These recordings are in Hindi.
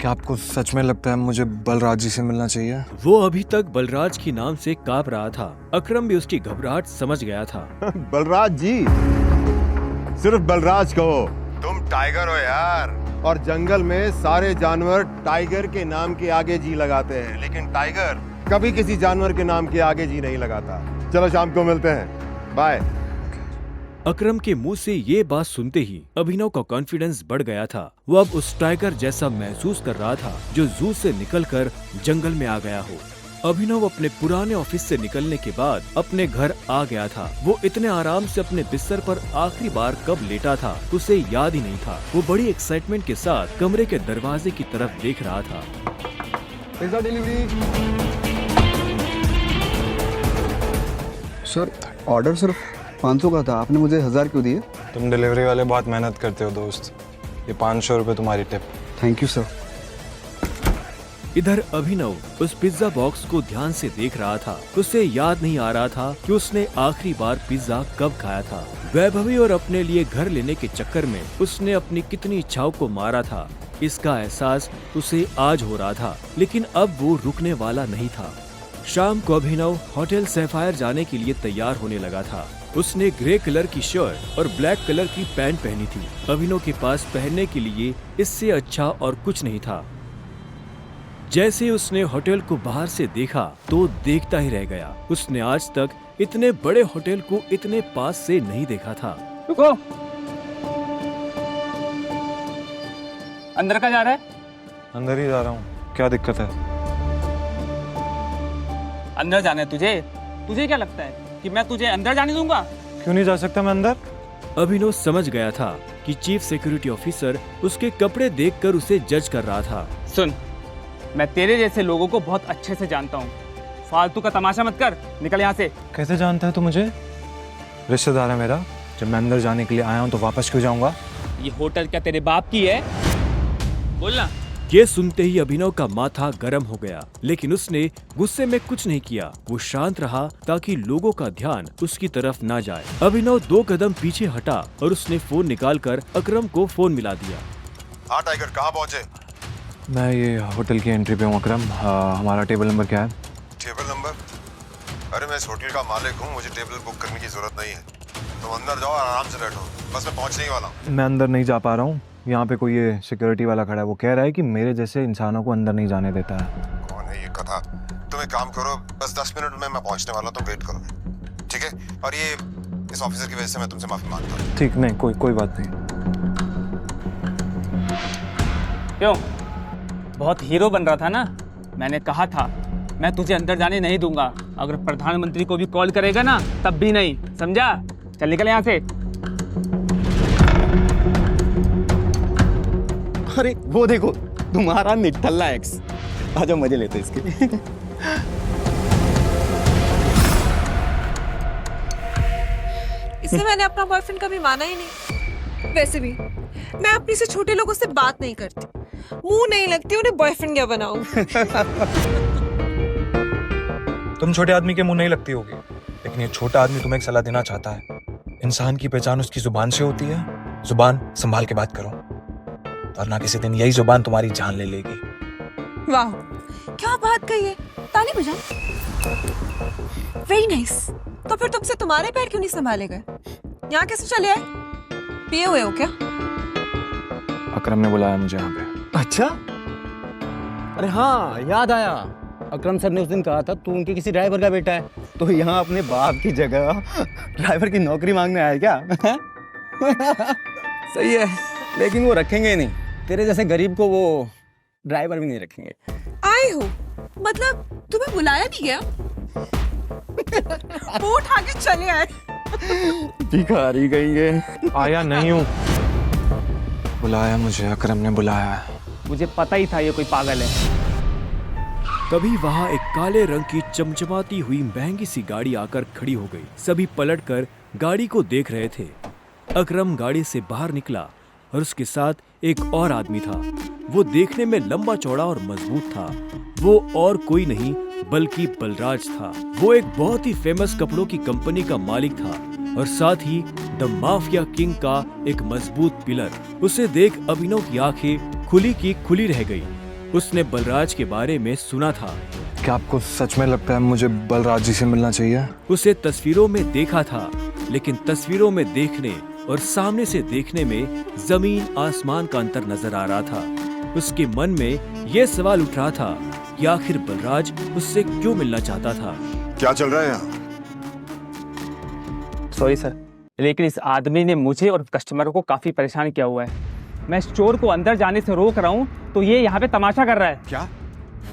क्या आपको सच में लगता है मुझे बलराज जी से मिलना चाहिए? वो अभी तक बलराज की नाम से कांप रहा था। अकरम भी उसकी घबराहट समझ गया था। बलराज जी, सिर्फ बलराज कहो। तुम टाइगर हो यार, और जंगल में सारे जानवर टाइगर के नाम के आगे जी लगाते हैं, लेकिन टाइगर कभी किसी जानवर के नाम के आगे जी नहीं लगाता। चलो शाम को मिलते हैं, बाय। अकरम के मुंह से ये बात सुनते ही अभिनव का कॉन्फिडेंस बढ़ गया था। वो अब उस टाइगर जैसा महसूस कर रहा था जो जू से निकलकर जंगल में आ गया हो। अभिनव अपने पुराने ऑफिस से निकलने के बाद अपने घर आ गया था। वो इतने आराम से अपने बिस्तर पर आखिरी बार कब लेटा था उसे याद ही नहीं था। वो बड़ी एक्साइटमेंट के साथ कमरे के दरवाजे की तरफ देख रहा था। Pizza delivery. सर, ऑर्डर सिर्फ 500 का था, आपने मुझे 1000 क्यों दिए? तुम डिलीवरी वाले बहुत मेहनत करते हो दोस्त। ये 500 रुपये तुम्हारी टिप। Thank you sir. इधर अभिनव उस पिज्जा बॉक्स को ध्यान से देख रहा था। उसे याद नहीं आ रहा था कि उसने आखिरी बार पिज्जा कब खाया था। वैभवी और अपने लिए घर लेने के चक्कर में उसने अपनी कितनी इच्छाओं को मारा था, इसका एहसास उसे आज हो रहा था। लेकिन अब वो रुकने वाला नहीं था। शाम को अभिनव होटल सैफायर जाने के लिए तैयार होने लगा था। उसने ग्रे कलर की शर्ट और ब्लैक कलर की पैंट पहनी थी। अभिनव के पास पहनने के लिए इससे अच्छा और कुछ नहीं था। जैसे उसने होटल को बाहर से देखा तो देखता ही रह गया। उसने आज तक इतने बड़े होटल को इतने पास से नहीं देखा था। रुको, अंदर का जा रहा है? अंदर ही जा रहा हूँ, क्या दिक्कत है? अंदर जाना है तुझे? तुझे क्या लगता है कि मैं तुझे अंदर जाने दूंगा? क्यों नहीं जा सकता मैं अंदर? अभिनव समझ गया था कि चीफ सिक्योरिटी ऑफिसर उसके कपड़े देखकर उसे जज कर रहा था। सुन, मैं तेरे जैसे लोगों को बहुत अच्छे से जानता हूँ। फालतू का तमाशा मत कर, निकल यहाँ से। कैसे जानता है तू मुझे? रिश्तेदार है मेरा। जब मैं अंदर जाने के लिए आया हूँ तो वापस क्यों जाऊंगा? ये होटल क्या तेरे बाप की है? बोलना। ये सुनते ही अभिनव का माथा गर्म हो गया, लेकिन उसने गुस्से में कुछ नहीं किया। वो शांत रहा ताकि लोगों का ध्यान उसकी तरफ ना जाए। अभिनव 2 कदम पीछे हटा और उसने फोन निकालकर अकरम को फोन मिला दिया। हाँ टाइगर, कहाँ पहुँचे? मैं ये होटल की एंट्री पे हूँ अकरम। हमारा टेबल नंबर क्या है? Table number? अरे मैं इस होटल का मालिक हूँ, मुझे टेबल बुक करने की जरूरत नहीं है। तुम अंदर जाओ और आराम से बैठो, बस मैं पहुँचने ही वाला हूँ। मैं अंदर नहीं जा पा रहा हूँ। यहाँ पे कोई ये सिक्योरिटी वाला खड़ा है, वो कह रहा है कि मेरे जैसे इंसानों को अंदर नहीं जाने देता है। कौन है ये कथा? तुम एक काम करो, बस 10 मिनट में मैं पहुँचने वाला हूँ, तुम वेट करो, ठीक है? और ये इस ऑफिसर की वजह से मैं तुमसे माफी मांगता हूँ। ठीक, नहीं कोई बात नहीं। क्यों? बहुत हीरो बन रहा था ना? मैंने कहा था मैं तुझे अंदर जाने नहीं दूंगा। अगर प्रधानमंत्री को भी कॉल करेगा ना तब भी नहीं, समझा? चल निकल यहाँ से। अरे वो देखो, तुम्हारा निठल्ला एक्स। आजा मजे लेते इसके। इससे मैंने अपना बॉयफ्रेंड कभी माना ही नहीं। वैसे भी मैं अपनी से छोटे लोगों से बात नहीं करती, मुंह नहीं लगती, उन्हें बॉयफ्रेंड क्या बनाऊं? तुम छोटे आदमी के मुंह नहीं लगती होगी, लेकिन ये छोटा आदमी तुम्हें एक सलाह देना चाहता है। इंसान की पहचान उसकी जुबान से होती है। जुबान संभाल के बात करो, वरना किसी दिन यही जुबान तुम्हारी जान ले लेगी। वाह, क्या बात कही है। ताली बजा। Very nice. तो फिर तुमसे तुम्हारे पैर क्यों नहीं संभाले गए? यहाँ कैसे चले आए? पिए हुए हो क्या? अकरम ने बुलाया मुझे यहाँ पे। अच्छा, अरे हाँ याद आया, अकरम सर ने उस दिन कहा था तू उनके किसी ड्राइवर का बेटा है, तो यहाँ अपने बाप की जगह ड्राइवर की नौकरी मांगने आया क्या? सही है, लेकिन वो रखेंगे नहीं। तेरे जैसे गरीब को वो ड्राइवर भी नहीं रखेंगे। आए हो मतलब तुम्हें बुलाया नहीं गया? वो उठा के चले आए। भिखारी कहेंगे। आया नहीं हूँ, बुलाया मुझे, अकरम ने बुलाया है। मुझे पता ही था ये कोई पागल है। तभी वहाँ एक काले रंग की चमचमाती हुई महंगी सी गाड़ी आकर खड़ी हो गई। सभी पलटकर गाड़ी को देख रहे थे। अकरम गाड़ी से बाहर निकला और उसके साथ एक और आदमी था। वो देखने में लंबा चौड़ा और मजबूत था। वो और कोई नहीं बल्कि बलराज था। वो एक बहुत ही फेमस कपड़ों की कंपनी का मालिक था और साथ ही द माफिया किंग का एक मजबूत पिलर। उसे देख अभिनव की आंखें खुली की खुली रह गई। उसने बलराज के बारे में सुना था। क्या आपको सच में लगता है मुझे बलराज जी से मिलना चाहिए? उसे तस्वीरों में देखा था, लेकिन तस्वीरों में देखने और सामने से देखने में जमीन आसमान का अंतर नजर आ रहा था। उसके मन में यह सवाल उठ रहा था कि आखिर बलराज उससे क्यों मिलना चाहता था। क्या चल रहा है यहाँ? सॉरी सर, लेकिन इस आदमी ने मुझे और कस्टमरों को काफी परेशान किया हुआ है। मैं स्टोर को अंदर जाने से रोक रहा हूँ तो ये यहाँ पे तमाशा कर रहा है। क्या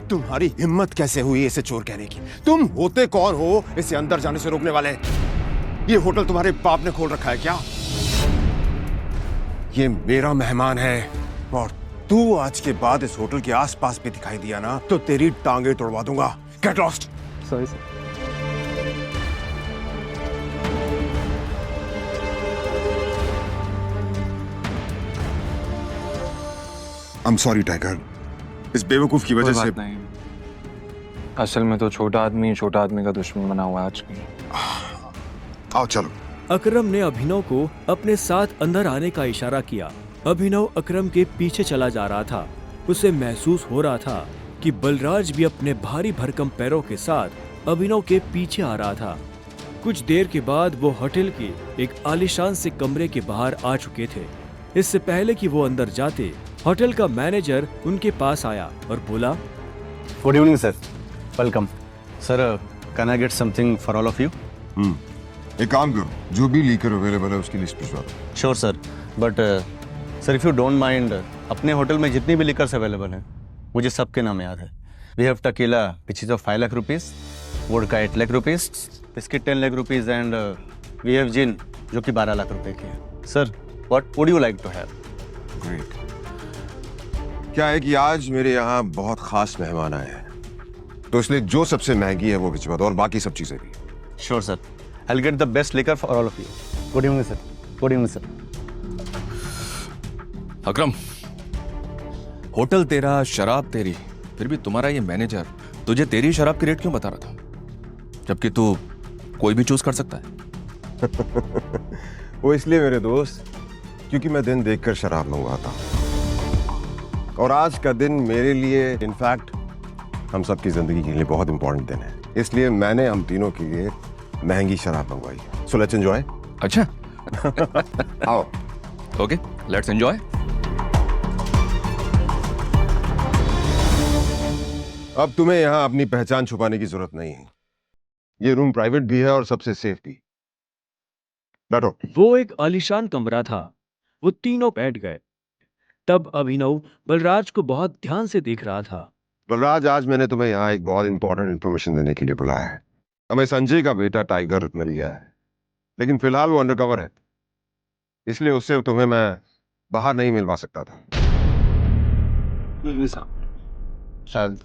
तुम्हारी हिम्मत कैसे हुई इसे चोर कहने की? तुम होते कौन हो इसे अंदर जाने से रोकने वाले? ये होटल तुम्हारे बाप ने खोल रखा है क्या? ये मेरा मेहमान है और तू आज के बाद इस होटल के आसपास भी दिखाई दिया ना तो तेरी टांगे तोड़वा दूंगा। Get lost. Sorry sir. I am sorry tiger, इस बेवकूफ की वजह से। नहीं, असल में तो छोटा आदमी का दुश्मन बना हुआ है आजकल। आओ चलो। अकरम ने अभिनव को अपने साथ अंदर आने का इशारा किया। अभिनव अकरम के पीछे चला जा रहा था। उसे महसूस हो रहा था कि बलराज भी अपने भारी भरकम पैरों के साथ अभिनव के पीछे आ रहा था। कुछ देर के बाद वो होटल के एक आलीशान से कमरे के बाहर आ चुके थे। इससे पहले कि वो अंदर जाते, होटल का मैनेजर उनके पास आया और बोला, good evening sir, welcome sir, can I get something for all of you? एक काम करो, जो भी लीकर अवेलेबल है उसकी लिस्ट भिजवा दो। Sure sir, but sir if you don't mind, अपने होटल में जितनी भी लिकर्स अवेलेबल हैं मुझे सबके नाम याद है। We have tequila which is of 5 lakh rupees, vodka 8 lakh rupees, biscuit 10 lakh rupees and we have gin जो कि 12 लाख रुपए की है। Sir what would you like to have? Great. क्या है कि आज मेरे यहाँ बहुत खास मेहमान आए हैं, तो इसलिए जो सबसे महंगी है वो भिजवा दो और बाकी सब चीजें भी। Sure sir, I will get the best liquor for all of you. Good evening sir. Good evening sir. Akram, hotel तेरा, शराब तेरी, फिर भी तुम्हारा ये मैनेजर तुझे तेरी शराब की रेट क्यों बता रहा था, जबकि तू कोई भी चूज कर सकता है? वो इसलिए मेरे दोस्त क्योंकि मैं दिन देखकर शराब मंगवाता हूँ और आज का दिन मेरे लिए, इनफैक्ट हम सबकी जिंदगी के लिए बहुत इंपॉर्टेंट दिन है, इसलिए मैंने हम तीनों के लिए महंगी शराब मंगवाई है। So let's enjoy. अच्छा। आओ। Okay, let's enjoy. अब तुम्हें यहाँ अपनी पहचान छुपाने की जरूरत नहीं है। ये रूम प्राइवेट भी है और सबसे सेफ भी। बैठो। वो एक आलीशान कमरा था। वो तीनों बैठ गए। तब अभिनव बलराज को बहुत ध्यान से देख रहा था। बलराज, आज मैंने तुम्हें यहाँ एक बहुत इंपॉर्टेंट इन्फॉर्मेशन देने के लिए बुलाया है। हमें संजय का बेटा टाइगर मिल गया है, लेकिन फिलहाल वो अंडरकवर है, इसलिए उससे तुम्हें मैं बाहर नहीं मिलवा सकता था।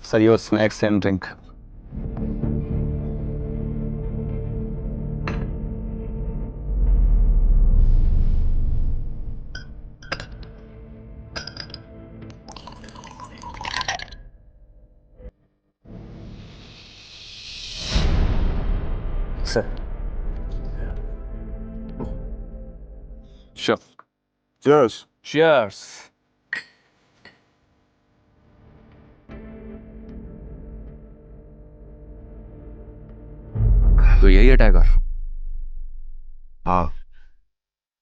Sir your snacks and drink. Sir Sure. Cheers. Cheers. तो यही है टाइगर? हाँ,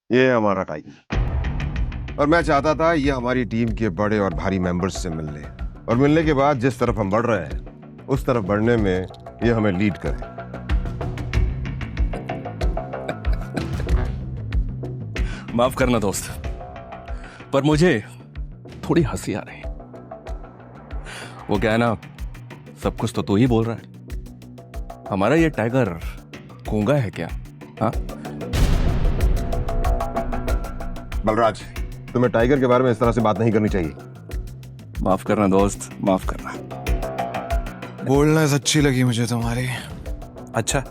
ये है हमारा टाइगर और मैं चाहता था ये हमारी टीम के बड़े और भारी मेंबर्स से मिल ले और मिलने के बाद जिस तरफ हम बढ़ रहे हैं उस तरफ बढ़ने में ये हमें लीड करे। माफ करना दोस्त, पर मुझे थोड़ी हंसी आ रही। वो क्या है ना, सब कुछ तो तू ही बोल रहा है। हमारा ये टाइगर गूंगा है क्या? हाँ बलराज, तुम्हें टाइगर के बारे में इस तरह से बात नहीं करनी चाहिए। माफ करना दोस्त, माफ करना। बोलनेस अच्छी लगी मुझे तुम्हारी। अच्छा,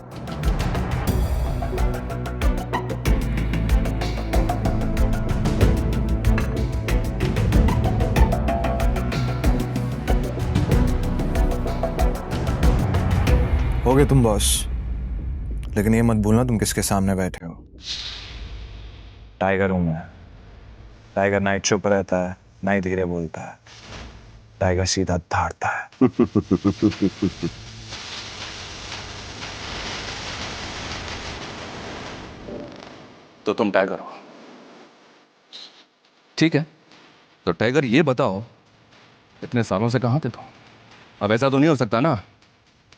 हो गए तुम बॉस, लेकिन ये मत भूलना तुम किसके सामने बैठे हो। टाइगर हूं मैं। टाइगर ना ही चुप रहता है, ना ही धीरे बोलता है। टाइगर सीधा धाड़ता है। तो तुम टाइगर हो, ठीक है। तो टाइगर ये बताओ, इतने सालों से कहाँ थे तुम? अब ऐसा तो नहीं हो सकता ना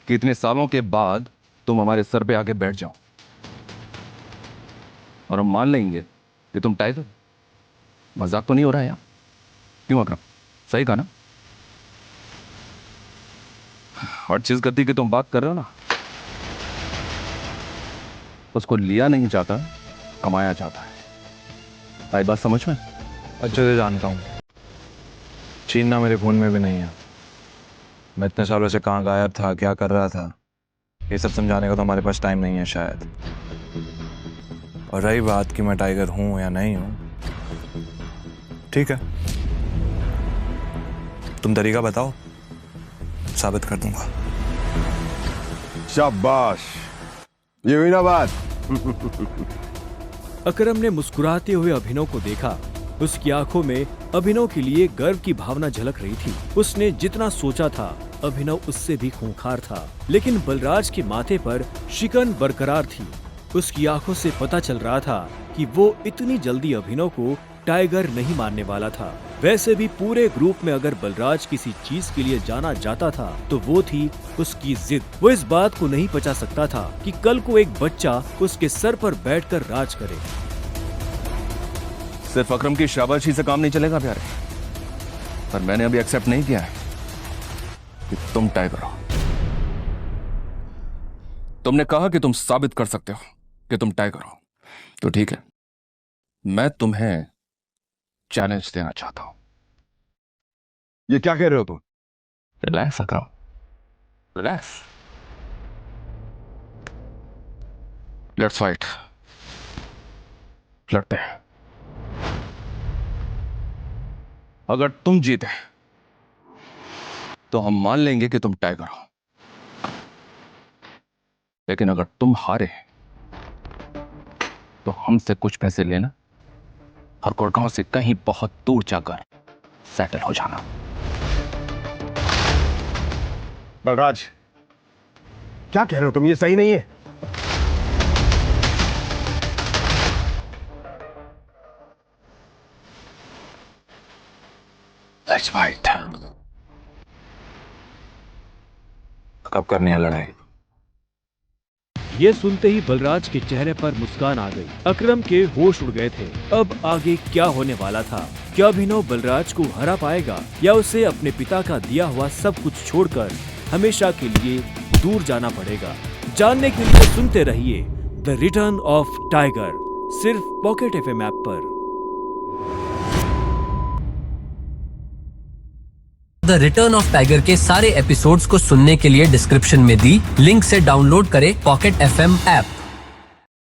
कि इतने सालों के बाद तुम हमारे सर पे आके बैठ जाओ और हम मान लेंगे कि तुम टाइगर। मजाक तो नहीं हो रहा है यार? क्यों अकरम, सही कहा ना? हर चीज गद्दी की तुम बात कर रहे हो ना, उसको लिया नहीं जाता, कमाया जाता है। आई बात समझ में? अच्छे से जानता हूँ, छीनना मेरे खून में भी नहीं है। मैं इतने सालों से कहाँ गायब था, क्या कर रहा था, ये सब समझाने का तो हमारे पास टाइम नहीं है शायद। और रही बात कि मैं टाइगर हूँ या नहीं हूँ, ठीक है, तुम तरीका बताओ, साबित कर दूंगा। शाबाश, ये हुई ना बात। अकरम ने मुस्कुराते हुए अभिनव को देखा। उसकी आंखों में अभिनव के लिए गर्व की भावना झलक रही थी। उसने जितना सोचा था अभिनव उससे भी खूंखार था, लेकिन बलराज के माथे पर शिकन बरकरार थी। उसकी आंखों से पता चल रहा था कि वो इतनी जल्दी अभिनव को टाइगर नहीं मानने वाला था। वैसे भी पूरे ग्रुप में अगर बलराज किसी चीज के लिए जाना जाता था तो वो थी उसकी जिद। वो इस बात को नहीं पचा सकता था कि कल को एक बच्चा उसके सर पर बैठकर राज करे। सिर्फ अकरम की शाबाशी से काम नहीं चलेगा प्यारे, पर मैंने अभी एक्सेप्ट नहीं किया है कि तुम टाइगर हो। तुमने कहा कि तुम साबित कर सकते हो कि तुम टाइगर हो, तो ठीक है, मैं तुम्हें चैलेंज देना चाहता हूं। ये क्या कह रहे हो तुम? Relax Akram, relax. Let's fight, लड़ते हैं। अगर तुम जीते तो हम मान लेंगे कि तुम टाइगर हो, लेकिन अगर तुम हारे तो हमसे कुछ पैसे लेना और गुड़गांव से कहीं बहुत दूर जाकर सेटल हो जाना। बलराज, क्या कह रहे हो तुम? ये सही नहीं है। Let's fight. कब करनी है लड़ाई? ये सुनते ही बलराज के चेहरे पर मुस्कान आ गई। अकरम के होश उड़ गए थे। अब आगे क्या होने वाला था? क्या अभिनव बलराज को हरा पाएगा या उसे अपने पिता का दिया हुआ सब कुछ छोड़कर हमेशा के लिए दूर जाना पड़ेगा? जानने के लिए सुनते रहिए द रिटर्न ऑफ टाइगर, सिर्फ पॉकेट एफएम ऐप पर। द रिटर्न ऑफ टाइगर के सारे एपिसोड्स को सुनने के लिए डिस्क्रिप्शन में दी लिंक से डाउनलोड करें पॉकेट एफएम ऐप।